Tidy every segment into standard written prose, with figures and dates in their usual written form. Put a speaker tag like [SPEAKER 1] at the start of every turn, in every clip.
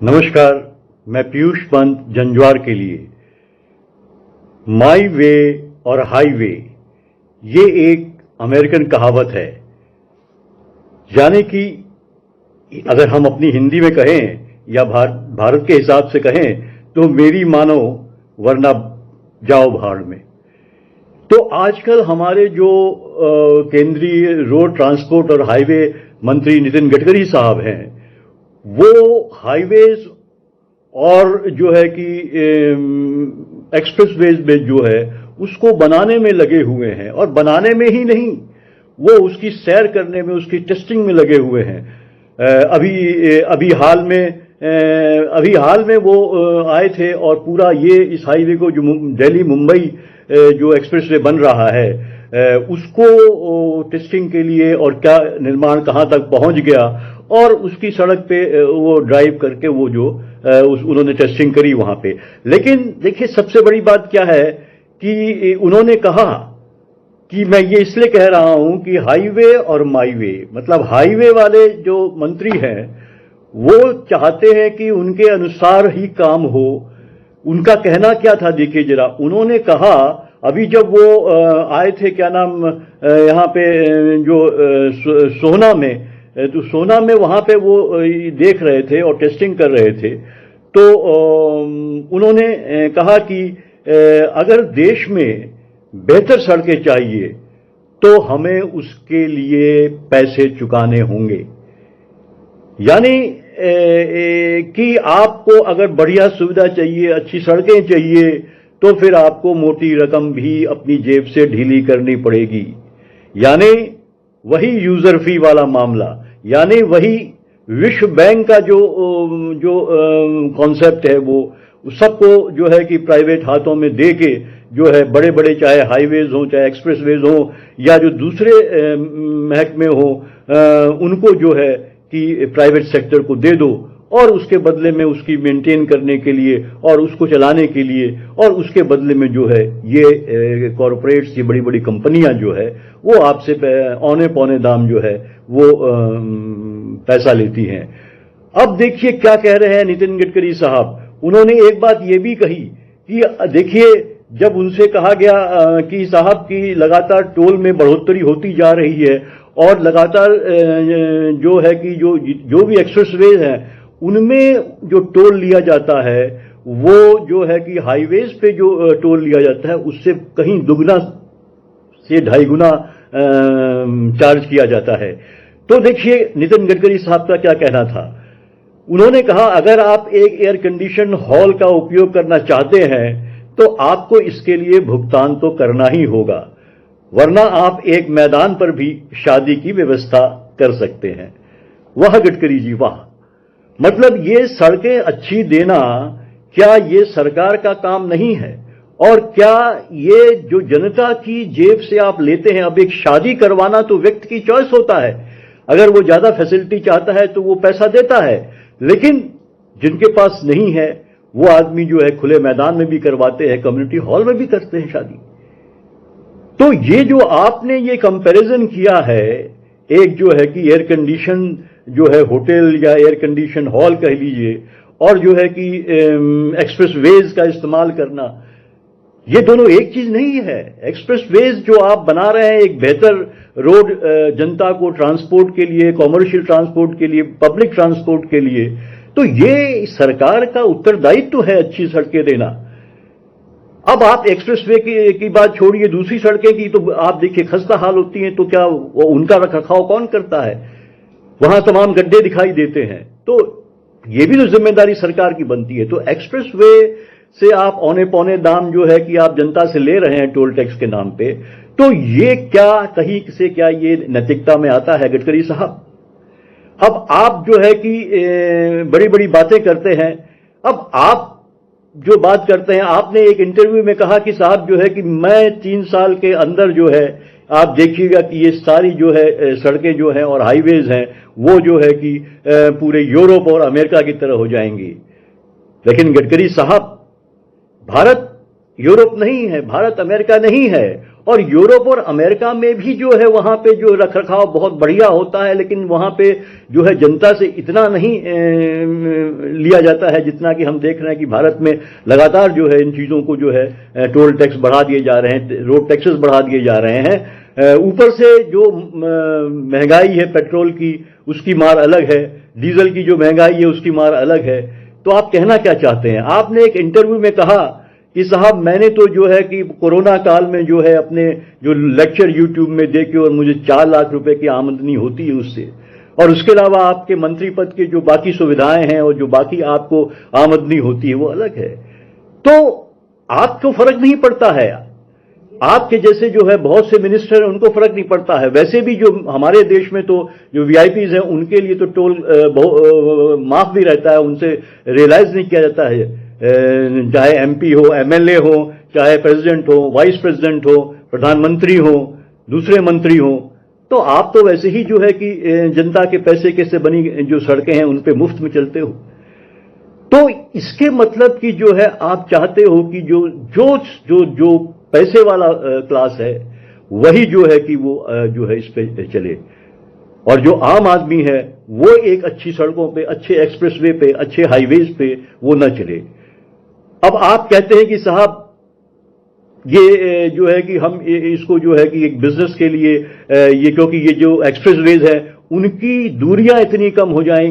[SPEAKER 1] नमस्कार। मैं पीयूष पंत जंजवार के लिए। माई वे और हाईवे ये एक अमेरिकन कहावत है। यानी कि अगर हम अपनी हिंदी में कहें या भारत के हिसाब से कहें तो मेरी मानो वरना जाओ भाड़ में। तो आजकल हमारे जो केंद्रीय रोड ट्रांसपोर्ट और हाईवे मंत्री नितिन गडकरी साहब हैं, वो हाईवेज और जो है कि एक्सप्रेसवेज में जो है उसको बनाने में लगे हुए हैं, और बनाने में ही नहीं, वो उसकी सैर करने में, उसकी टेस्टिंग में लगे हुए हैं। अभी हाल में वो आए थे और पूरा ये इस हाईवे को जो दिल्ली मुंबई जो एक्सप्रेसवे बन रहा है उसको टेस्टिंग के लिए, और क्या निर्माण कहाँ तक पहुंच गया, और उसकी सड़क पे वो ड्राइव करके वो जो उन्होंने टेस्टिंग करी वहां पे। लेकिन देखिए सबसे बड़ी बात क्या है कि उन्होंने कहा कि मैं ये इसलिए कह रहा हूं कि हाईवे और माईवे, मतलब हाईवे वाले जो मंत्री हैं वो चाहते हैं कि उनके अनुसार ही काम हो। उनका कहना क्या था देखिए जरा। उन्होंने कहा, अभी जब वो आए थे क्या नाम यहाँ पे जो सोहना में, तो सोहना में वहां पे वो देख रहे थे और टेस्टिंग कर रहे थे। तो उन्होंने कहा कि अगर देश में बेहतर सड़कें चाहिए तो हमें उसके लिए पैसे चुकाने होंगे। यानी कि आपको अगर बढ़िया सुविधा चाहिए, अच्छी सड़कें चाहिए, तो फिर आपको मोटी रकम भी अपनी जेब से ढीली करनी पड़ेगी। यानी वही यूजर फी वाला मामला, यानी वही विश्व बैंक का जो कॉन्सेप्ट है, वो सबको जो है कि प्राइवेट हाथों में दे के जो है बड़े बड़े, चाहे हाईवेज हो, चाहे एक्सप्रेसवेज हो, या जो दूसरे महकमे हो, उनको जो है कि प्राइवेट सेक्टर को दे दो, और उसके बदले में उसकी मेंटेन करने के लिए और उसको चलाने के लिए, और उसके बदले में जो है ये कॉरपोरेट्स, ये बड़ी बड़ी कंपनियां जो है वो आपसे औने पौने दाम जो है वो पैसा लेती हैं। अब देखिए क्या कह रहे हैं नितिन गडकरी साहब। उन्होंने एक बात ये भी कही कि देखिए, जब उनसे कहा गया कि साहब की लगातार टोल में बढ़ोतरी होती जा रही है, और लगातार जो है कि जो भी एक्सप्रेसवे हैं उनमें जो टोल लिया जाता है, वो जो है कि हाईवेज पे जो टोल लिया जाता है उससे कहीं दुगना से ढाई गुना चार्ज किया जाता है। तो देखिए नितिन गडकरी साहब का क्या कहना था। उन्होंने कहा, अगर आप एक एयर कंडीशन हॉल का उपयोग करना चाहते हैं तो आपको इसके लिए भुगतान तो करना ही होगा, वरना आप एक मैदान पर भी शादी की व्यवस्था कर सकते हैं। वाह गडकरी जी वाह। मतलब ये सड़कें अच्छी देना, क्या ये सरकार का काम नहीं है? और क्या ये जो जनता की जेब से आप लेते हैं? अब एक शादी करवाना तो व्यक्ति की चॉइस होता है, अगर वो ज्यादा फैसिलिटी चाहता है तो वो पैसा देता है, लेकिन जिनके पास नहीं है वो आदमी जो है खुले मैदान में भी करवाते हैं, कम्युनिटी हॉल में भी करते हैं शादी। तो ये जो आपने ये कंपैरिजन किया है, एक जो है कि एयर कंडीशन जो है होटल या एयर कंडीशन हॉल कह लीजिए, और जो है कि एक्सप्रेसवेज का इस्तेमाल करना, ये दोनों एक चीज नहीं है। एक्सप्रेसवेज जो आप बना रहे हैं एक बेहतर रोड जनता को ट्रांसपोर्ट के लिए, कॉमर्शियल ट्रांसपोर्ट के लिए, पब्लिक ट्रांसपोर्ट के लिए, तो ये सरकार का उत्तरदायित्व है अच्छी सड़कें देना। अब आप एक्सप्रेसवे की बात छोड़िए, दूसरी सड़कें की तो आप देखिए खस्ता हाल होती हैं, तो क्या उनका रखरखाव कौन करता है? वहां तमाम गड्ढे दिखाई देते हैं, तो ये भी तो जिम्मेदारी सरकार की बनती है। तो एक्सप्रेसवे से आप औने पौने दाम जो है कि आप जनता से ले रहे हैं टोल टैक्स के नाम पे, तो ये क्या कहीं से क्या ये नैतिकता में आता है गडकरी साहब? अब आप जो है कि बड़ी बड़ी बातें करते हैं। अब आप जो बात करते हैं, आपने एक इंटरव्यू में कहा कि साहब जो है कि मैं 3 साल के अंदर जो है आप देखिएगा कि ये सारी जो है सड़कें जो हैं और हाईवेज हैं वो जो है कि पूरे यूरोप और अमेरिका की तरह हो जाएंगी। लेकिन गडकरी साहब, भारत यूरोप नहीं है, भारत अमेरिका नहीं है, और यूरोप और अमेरिका में भी जो है वहां पे जो रखरखाव बहुत बढ़िया होता है, लेकिन वहां पे जो है जनता से इतना नहीं लिया जाता है जितना कि हम देख रहे हैं कि भारत में लगातार जो है इन चीजों को जो है टोल टैक्स बढ़ा दिए जा रहे हैं, रोड टैक्सेस बढ़ा दिए जा रहे हैं। ऊपर से जो महंगाई है पेट्रोल की, उसकी मार अलग है, डीजल की जो महंगाई है उसकी मार अलग है। तो आप कहना क्या चाहते हैं? आपने एक इंटरव्यू में कहा कि साहब मैंने तो जो है कि कोरोना काल में जो है अपने जो लेक्चर यूट्यूब में देखे और मुझे 4 लाख रुपए की आमदनी होती है उससे, और उसके अलावा आपके मंत्री पद के जो बाकी सुविधाएं हैं और जो बाकी आपको आमदनी होती है वो अलग है। तो आपको फर्क नहीं पड़ता है? आपके जैसे जो है बहुत से मिनिस्टर हैं उनको फर्क नहीं पड़ता है। वैसे भी जो हमारे देश में तो जो वीआईपीज हैं उनके लिए तो टोल माफ भी रहता है, उनसे रियलाइज नहीं किया जाता है, चाहे एमपी हो, एमएलए हो, चाहे प्रेसिडेंट हो, वाइस प्रेसिडेंट हो, प्रधानमंत्री हो, दूसरे मंत्री हो। तो आप तो वैसे ही जो है कि जनता के पैसे के से बनी जो सड़कें हैं उन पे मुफ्त में चलते हो। तो इसके मतलब कि जो है आप चाहते हो कि जो जो जो जो पैसे वाला क्लास है वही जो है कि वो जो है इस पे चले, और जो आम आदमी है वो एक अच्छी सड़कों पे, अच्छे एक्सप्रेसवे पे, अच्छे हाईवेज पे वो न चले। अब आप कहते हैं कि साहब ये जो है कि हम इसको जो है कि एक बिजनेस के लिए ये, क्योंकि ये जो एक्सप्रेसवेज है उनकी दूरियां इतनी कम हो जाए,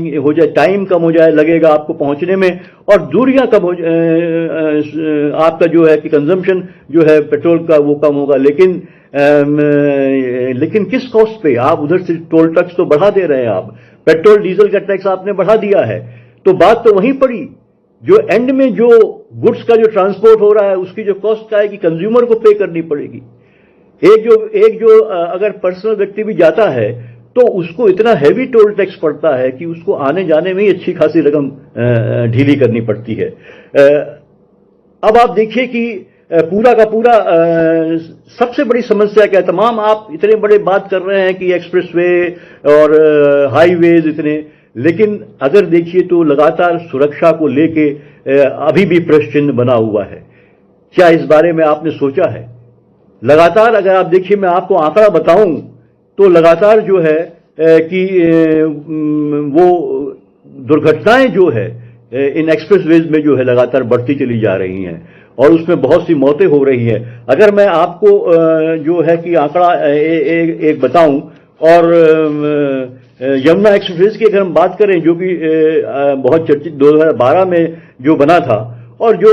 [SPEAKER 1] टाइम कम हो जाए लगेगा आपको पहुंचने में, और दूरियां कम हो आपका जो है कि कंजम्पशन जो है पेट्रोल का वो कम होगा। लेकिन किस कॉस्ट पे? आप उधर से टोल टैक्स तो बढ़ा दे रहे हैं, आप पेट्रोल डीजल का टैक्स आपने बढ़ा दिया है। तो बात तो वहीं पड़ी, जो एंड में जो गुड्स का जो ट्रांसपोर्ट हो रहा है उसकी जो कॉस्ट क्या है कि कंज्यूमर को पे करनी पड़ेगी। एक जो अगर पर्सनल व्यक्ति भी जाता है तो उसको इतना हैवी टोल टैक्स पड़ता है कि उसको आने जाने में ही अच्छी खासी रकम ढीली करनी पड़ती है। अब आप देखिए कि पूरा का पूरा सबसे बड़ी समस्या क्या है? तमाम आप इतने बड़े बात कर रहे हैं कि एक्सप्रेसवे और हाईवेज इतने, लेकिन अगर देखिए तो लगातार सुरक्षा को लेके अभी भी प्रश्न चिन्ह बना हुआ है। क्या इस बारे में आपने सोचा है? लगातार अगर आप देखिए, मैं आपको आंकड़ा बताऊं तो लगातार जो है कि वो दुर्घटनाएं जो है इन एक्सप्रेसवेज में जो है लगातार बढ़ती चली जा रही हैं और उसमें बहुत सी मौतें हो रही हैं। अगर मैं आपको जो है कि आंकड़ा एक बताऊं, और यमुना एक्सप्रेस की अगर हम बात करें जो कि बहुत चर्चित 2012 में जो बना था, और जो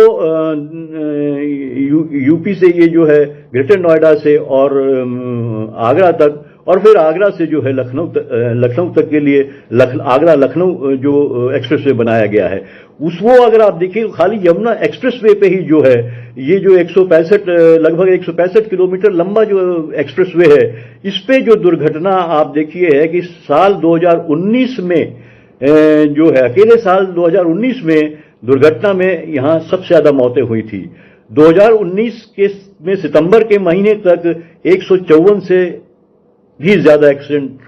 [SPEAKER 1] यूपी से ये जो है ग्रेटर नोएडा से और आगरा तक, और फिर आगरा से जो है लखनऊ तक के लिए आगरा लखनऊ जो एक्सप्रेसवे बनाया गया है, वो अगर आप देखिए खाली यमुना एक्सप्रेसवे पे ही जो है ये जो 165 लगभग 165 किलोमीटर लंबा जो एक्सप्रेसवे है, इस पे जो दुर्घटना आप देखिए है कि साल 2019 में जो है, अकेले साल 2019 में दुर्घटना में यहां सबसे ज्यादा मौतें हुई थी। 2019 में सितंबर के महीने तक 154 से भी ज्यादा एक्सीडेंट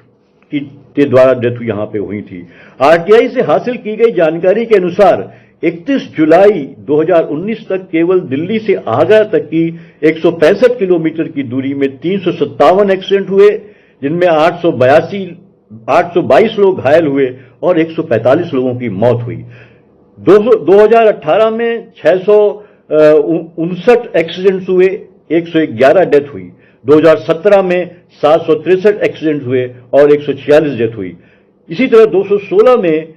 [SPEAKER 1] के द्वारा डेथ यहां पे हुई थी। आरटीआई से हासिल की गई जानकारी के अनुसार 31 जुलाई 2019 तक केवल दिल्ली से आगरा तक की 165 किलोमीटर की दूरी में 357 एक्सीडेंट हुए, जिनमें 822 लोग घायल हुए और 145 लोगों की मौत हुई। 2018 में 659 एक्सीडेंट्स हुए, 111 डेथ हुई। 2017 में 763 एक्सीडेंट हुए और 146 डेथ हुई। इसी तरह 2016 में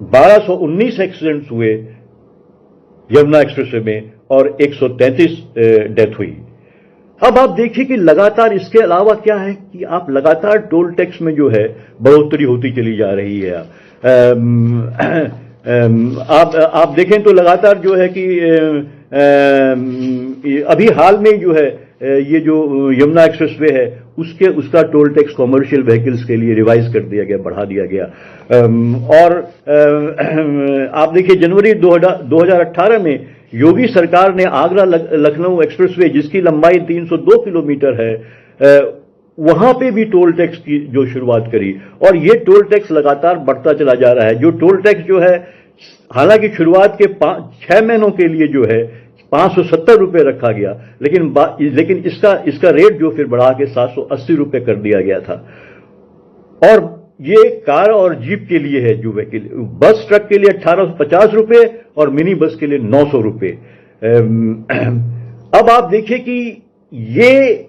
[SPEAKER 1] 1219 एक्सीडेंट्स हुए यमुना एक्सप्रेसवे में और 133 डेथ हुई। अब आप देखिए कि लगातार इसके अलावा क्या है कि आप लगातार टोल टैक्स में जो है बढ़ोतरी होती चली जा रही है। आप देखें तो लगातार जो है कि अभी हाल में जो है ये जो यमुना एक्सप्रेसवे है उसका टोल टैक्स कॉमर्शियल व्हीकल्स के लिए रिवाइज कर दिया गया, बढ़ा दिया गया। और आप देखिए जनवरी 2018 में योगी सरकार ने आगरा लखनऊ एक्सप्रेसवे, जिसकी लंबाई 302 किलोमीटर है, वहां पे भी टोल टैक्स की जो शुरुआत करी, और ये टोल टैक्स लगातार बढ़ता चला जा रहा है। जो टोल टैक्स जो है, हालांकि शुरुआत के 6 महीनों के लिए जो है 570 रुपये रखा गया, लेकिन इसका रेट जो फिर बढ़ा के 780 रुपये कर दिया गया था। और ये कार और जीप के लिए है, जो व्हीकल, बस ट्रक के लिए 1850 रुपये और मिनी बस के लिए 900 रुपये। अब आप देखिए कि ये,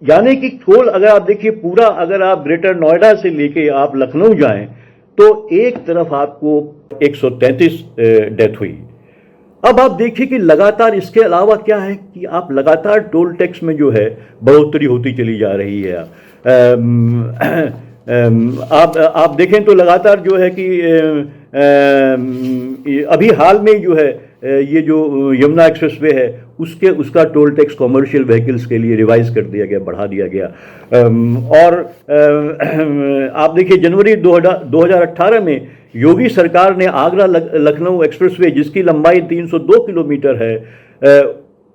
[SPEAKER 1] यानी कि टोल अगर आप देखिए पूरा, अगर आप ग्रेटर नोएडा से लेके आप लखनऊ जाएं तो एक तरफ आपको 133 डेथ हुई। अब आप देखिए कि लगातार इसके अलावा क्या है कि आप लगातार टोल टैक्स में जो है बढ़ोतरी होती चली जा रही है। आप देखें तो लगातार जो है कि अभी हाल में जो है ये जो यमुना एक्सप्रेसवे है उसका टोल टैक्स कॉमर्शियल व्हीकल्स के लिए रिवाइज कर दिया गया, बढ़ा दिया गया। और आप देखिए जनवरी 2018 में योगी सरकार ने आगरा लखनऊ एक्सप्रेसवे, जिसकी लंबाई 302 किलोमीटर है,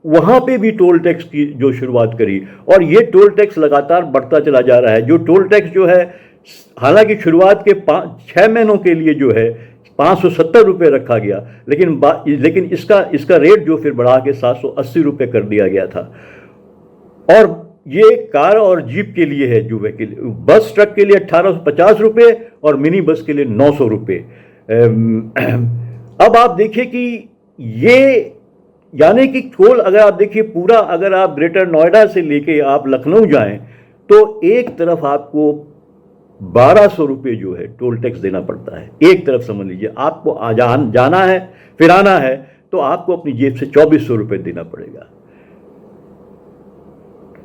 [SPEAKER 1] वहां पे भी टोल टैक्स की जो शुरुआत करी, और ये टोल टैक्स लगातार बढ़ता चला जा रहा है। जो टोल टैक्स जो है, हालांकि शुरुआत के 6 महीनों के लिए जो है 570 रुपये रखा गया, लेकिन इसका रेट जो फिर बढ़ा के 780 रुपये कर दिया गया था। और ये कार और जीप के लिए है, जो व्हीकल, बस ट्रक के लिए 1850 रुपये और मिनी बस के लिए 900 रुपये। अब आप देखिए कि ये, यानी कि टोल अगर आप देखिए पूरा, अगर आप ग्रेटर नोएडा से लेके आप लखनऊ जाएं तो एक तरफ आपको 1200 रुपये जो है टोल टैक्स देना पड़ता है। एक तरफ समझ लीजिए, आपको जाना है फिर आना है तो आपको अपनी जेब से 2400 रुपये देना पड़ेगा।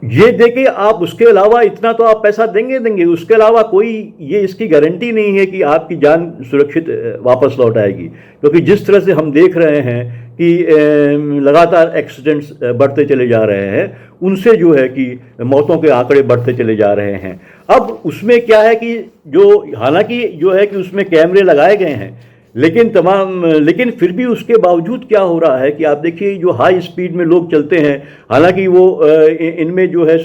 [SPEAKER 1] ये देके आप उसके अलावा इतना तो आप पैसा देंगे, उसके अलावा कोई ये इसकी गारंटी नहीं है कि आपकी जान सुरक्षित वापस लौट आएगी। क्योंकि जिस तरह से हम देख रहे हैं कि लगातार एक्सीडेंट्स बढ़ते चले जा रहे हैं, उनसे जो है कि मौतों के आंकड़े बढ़ते चले जा रहे हैं। अब उसमें क्या है कि हालांकि जो है कि उसमें कैमरे लगाए गए हैं, लेकिन फिर भी उसके बावजूद क्या हो रहा है कि आप देखिए जो हाई स्पीड में लोग चलते हैं, हालांकि वो इनमें जो है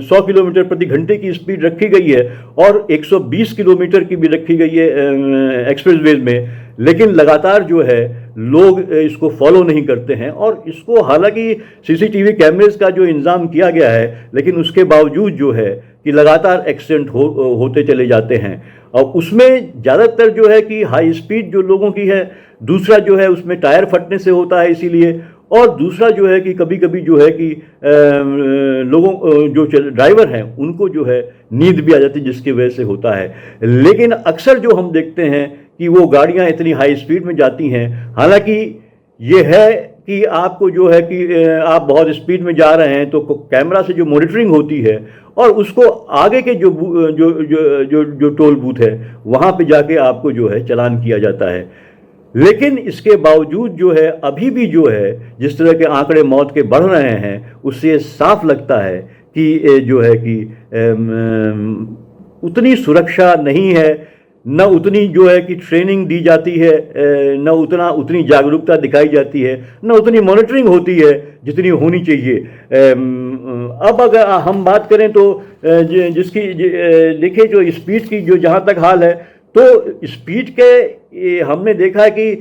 [SPEAKER 1] 100 किलोमीटर प्रति घंटे की स्पीड रखी गई है और 120 किलोमीटर की भी रखी गई है एक्सप्रेसवेज में, लेकिन लगातार जो है लोग इसको फॉलो नहीं करते हैं। और इसको हालांकि सीसीटीवी कैमरेज का जो इंतजाम किया गया है, लेकिन उसके बावजूद जो है कि लगातार एक्सीडेंट होते चले जाते हैं। और उसमें ज़्यादातर जो है कि हाई स्पीड जो लोगों की है, दूसरा जो है उसमें टायर फटने से होता है इसीलिए, और दूसरा जो है कि कभी कभी जो है कि लोगों जो ड्राइवर हैं उनको जो है नींद भी आ जाती है, जिसकी वजह से होता है। लेकिन अक्सर जो हम देखते हैं कि वो गाड़ियां इतनी हाई स्पीड में जाती हैं, हालांकि ये है कि आपको जो है कि आप बहुत स्पीड में जा रहे हैं तो कैमरा से जो मॉनिटरिंग होती है और उसको आगे के जो टोल बूथ है वहां पे जाके आपको जो है चालान किया जाता है। लेकिन इसके बावजूद जो है अभी भी जो है जिस तरह के आंकड़े मौत के बढ़ रहे हैं, उससे साफ लगता है कि जो है कि उतनी सुरक्षा नहीं है, न उतनी जो है कि ट्रेनिंग दी जाती है, न उतनी जागरूकता दिखाई जाती है, न उतनी मॉनिटरिंग होती है जितनी होनी चाहिए। अब अगर हम बात करें तो जिसकी देखिए जो स्पीड की जो जहाँ तक हाल है, तो स्पीड के हमने देखा कि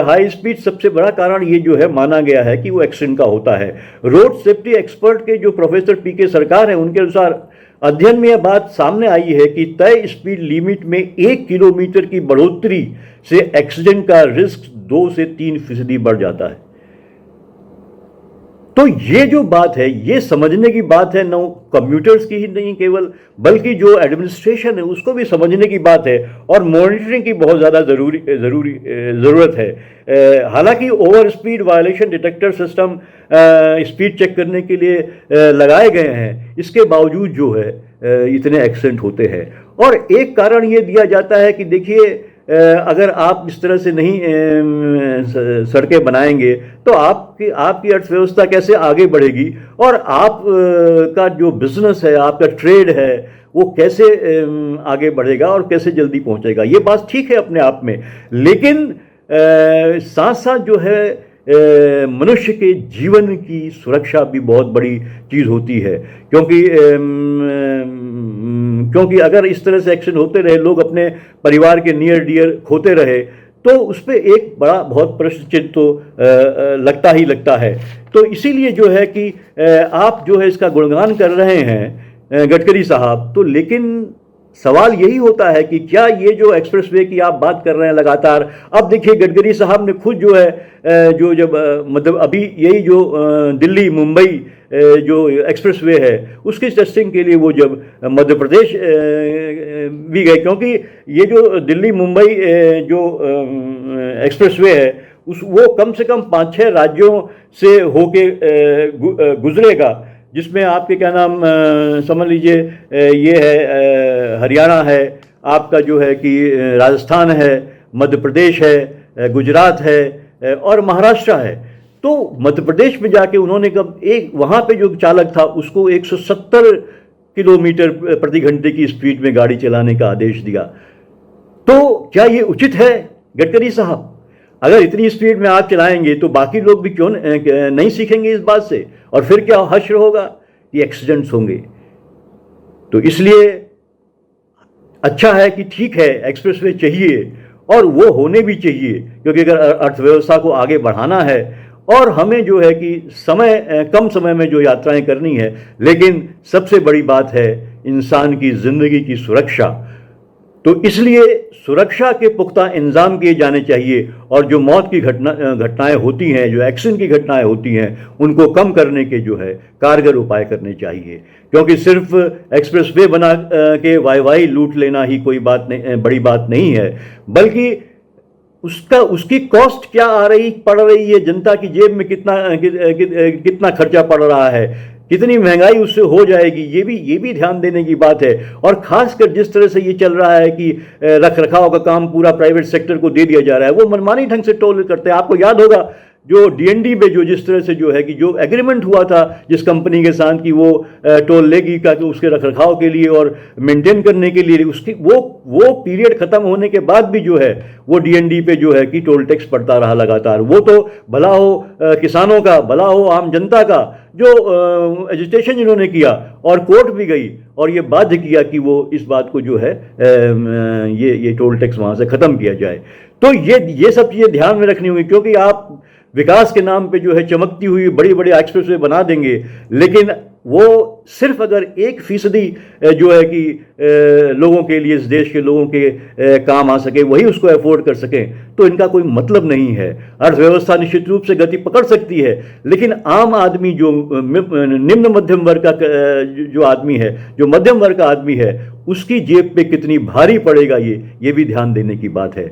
[SPEAKER 1] हाई स्पीड सबसे बड़ा कारण ये जो है माना गया है कि वो एक्सीडेंट का होता है। रोड सेफ्टी एक्सपर्ट के जो प्रोफेसर पीके सरकार है, उनके अनुसार अध्ययन में यह बात सामने आई है कि तय स्पीड लिमिट में 1 किलोमीटर की बढ़ोतरी से एक्सीडेंट का रिस्क 2 से 3% बढ़ जाता है। तो ये जो बात है, ये समझने की बात है, न कम्यूटर्स की ही नहीं केवल, बल्कि जो एडमिनिस्ट्रेशन है उसको भी समझने की बात है, और मॉनिटरिंग की बहुत ज़्यादा ज़रूरत है। हालांकि over speed violation detector system speed check करने के लिए लगाए गए हैं, इसके बावजूद जो है इतने एक्सीडेंट होते हैं। और एक कारण ये दिया जाता है कि देखिए अगर आप इस तरह से नहीं सड़कें बनाएंगे तो आपकी अर्थव्यवस्था कैसे आगे बढ़ेगी, और आप का जो बिजनेस है, आपका ट्रेड है, वो कैसे आगे बढ़ेगा और कैसे जल्दी पहुंचेगा। ये बात ठीक है अपने आप में, लेकिन साथ साथ जो है मनुष्य के जीवन की सुरक्षा भी बहुत बड़ी चीज़ होती है। क्योंकि अगर इस तरह से एक्सीडेंट होते रहे, लोग अपने परिवार के नियर डियर खोते रहे, तो उस पर एक बड़ा बहुत प्रश्न चिन्ह तो लगता ही लगता है। तो इसीलिए जो है कि आप जो है इसका गुणगान कर रहे हैं गडकरी साहब, तो लेकिन सवाल यही होता है कि क्या ये जो एक्सप्रेसवे की आप बात कर रहे हैं लगातार, अब देखिए गडकरी साहब ने खुद जो है जो जब मतलब अभी यही जो दिल्ली मुंबई जो एक्सप्रेसवे है उसकी टेस्टिंग के लिए वो जब मध्य प्रदेश भी गए, क्योंकि ये जो दिल्ली मुंबई जो एक्सप्रेसवे है वो कम से कम 5-6 राज्यों से होके गुजरेगा, जिसमें आपके क्या नाम समझ लीजिए ये है हरियाणा है, आपका जो है कि राजस्थान है, मध्य प्रदेश है, गुजरात है और महाराष्ट्र है। तो मध्य प्रदेश में जाके उन्होंने कब एक वहाँ पे जो चालक था उसको 170 किलोमीटर प्रति घंटे की स्पीड में गाड़ी चलाने का आदेश दिया। तो क्या ये उचित है गडकरी साहब? अगर इतनी स्पीड में आप चलाएंगे तो बाकी लोग भी क्यों नहीं सीखेंगे इस बात से, और फिर क्या हश्र होगा कि एक्सीडेंट्स होंगे। तो इसलिए अच्छा है कि ठीक है एक्सप्रेसवे चाहिए और वो होने भी चाहिए, क्योंकि अगर अर्थव्यवस्था को आगे बढ़ाना है और हमें जो है कि कम समय में जो यात्राएं करनी है, लेकिन सबसे बड़ी बात है इंसान की जिंदगी की सुरक्षा। तो इसलिए सुरक्षा के पुख्ता इंतजाम किए जाने चाहिए और जो मौत की घटनाएं होती हैं, जो एक्सीडेंट की घटनाएं होती हैं, उनको कम करने के जो है कारगर उपाय करने चाहिए। क्योंकि सिर्फ एक्सप्रेसवे बना के वाई लूट लेना ही कोई बात नहीं, बड़ी बात नहीं है, बल्कि उसकी कॉस्ट क्या पड़ रही है, जनता की जेब में कितना खर्चा पड़ रहा है, कितनी महंगाई उससे हो जाएगी, ये भी ध्यान देने की बात है। और खासकर जिस तरह से ये चल रहा है कि रख रखाव का काम पूरा प्राइवेट सेक्टर को दे दिया जा रहा है, वो मनमानी ढंग से टोल करते हैं। आपको याद होगा जो डीएनडी में जो जिस तरह से जो है कि जो एग्रीमेंट हुआ था जिस कंपनी के साथ कि वो टोल लेगी का उसके रखरखाव के लिए और मेंटेन करने के लिए, उसकी वो पीरियड खत्म होने के बाद भी जो है वो डीएनडी पे जो है कि टोल टैक्स पड़ता रहा लगातार। वो तो भला हो किसानों का, भला हो आम जनता का, जो एजिटेशन जिन्होंने किया और कोर्ट भी गई और ये बाध्य किया कि वो इस बात को जो है ये टोल टैक्स वहां से खत्म किया जाए। तो ये सब चीजें ध्यान में रखनी होगी, क्योंकि आप विकास के नाम पे जो है चमकती हुई बड़ी बड़ी एक्सप्रेसवे बना देंगे, लेकिन वो सिर्फ अगर 1% जो है कि लोगों के लिए, इस देश के लोगों के काम आ सके, वही उसको अफोर्ड कर सकें, तो इनका कोई मतलब नहीं है। अर्थव्यवस्था निश्चित रूप से गति पकड़ सकती है, लेकिन आम आदमी जो निम्न मध्यम वर्ग का जो आदमी है, जो मध्यम वर्ग का आदमी है, उसकी जेब पे कितनी भारी पड़ेगा ये भी ध्यान देने की बात है।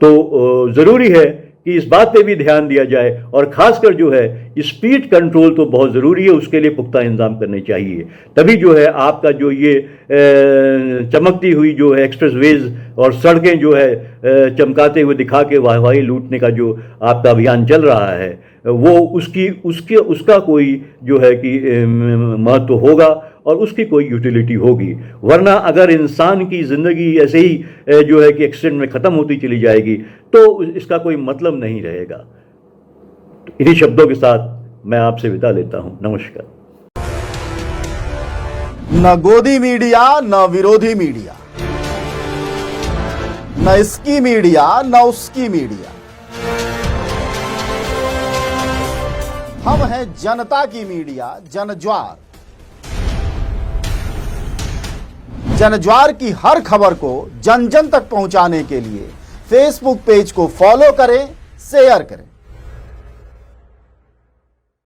[SPEAKER 1] तो जरूरी है कि इस बात पे भी ध्यान दिया जाए, और खासकर जो है स्पीड कंट्रोल तो बहुत ज़रूरी है, उसके लिए पुख्ता इंतजाम करने चाहिए। तभी जो है आपका जो ये चमकती हुई जो है एक्सप्रेसवेज और सड़कें जो है चमकाते हुए दिखा के वाहवाही लूटने का जो आपका अभियान चल रहा है, वो उसका कोई जो है कि महत्व होगा और उसकी कोई यूटिलिटी होगी। वरना अगर इंसान की ज़िंदगी ऐसे ही जो है कि एक्सीडेंट में ख़त्म होती चली जाएगी तो इसका कोई मतलब नहीं रहेगा। इन्हीं शब्दों के साथ मैं आपसे विदा लेता हूं। नमस्कार।
[SPEAKER 2] न गोदी मीडिया न विरोधी मीडिया, न इसकी मीडिया न उसकी मीडिया, हम हैं जनता की मीडिया जनज्वार। जनज्वार की हर खबर को जन जन तक पहुंचाने के लिए फेसबुक पेज को फॉलो करें, शेयर करें।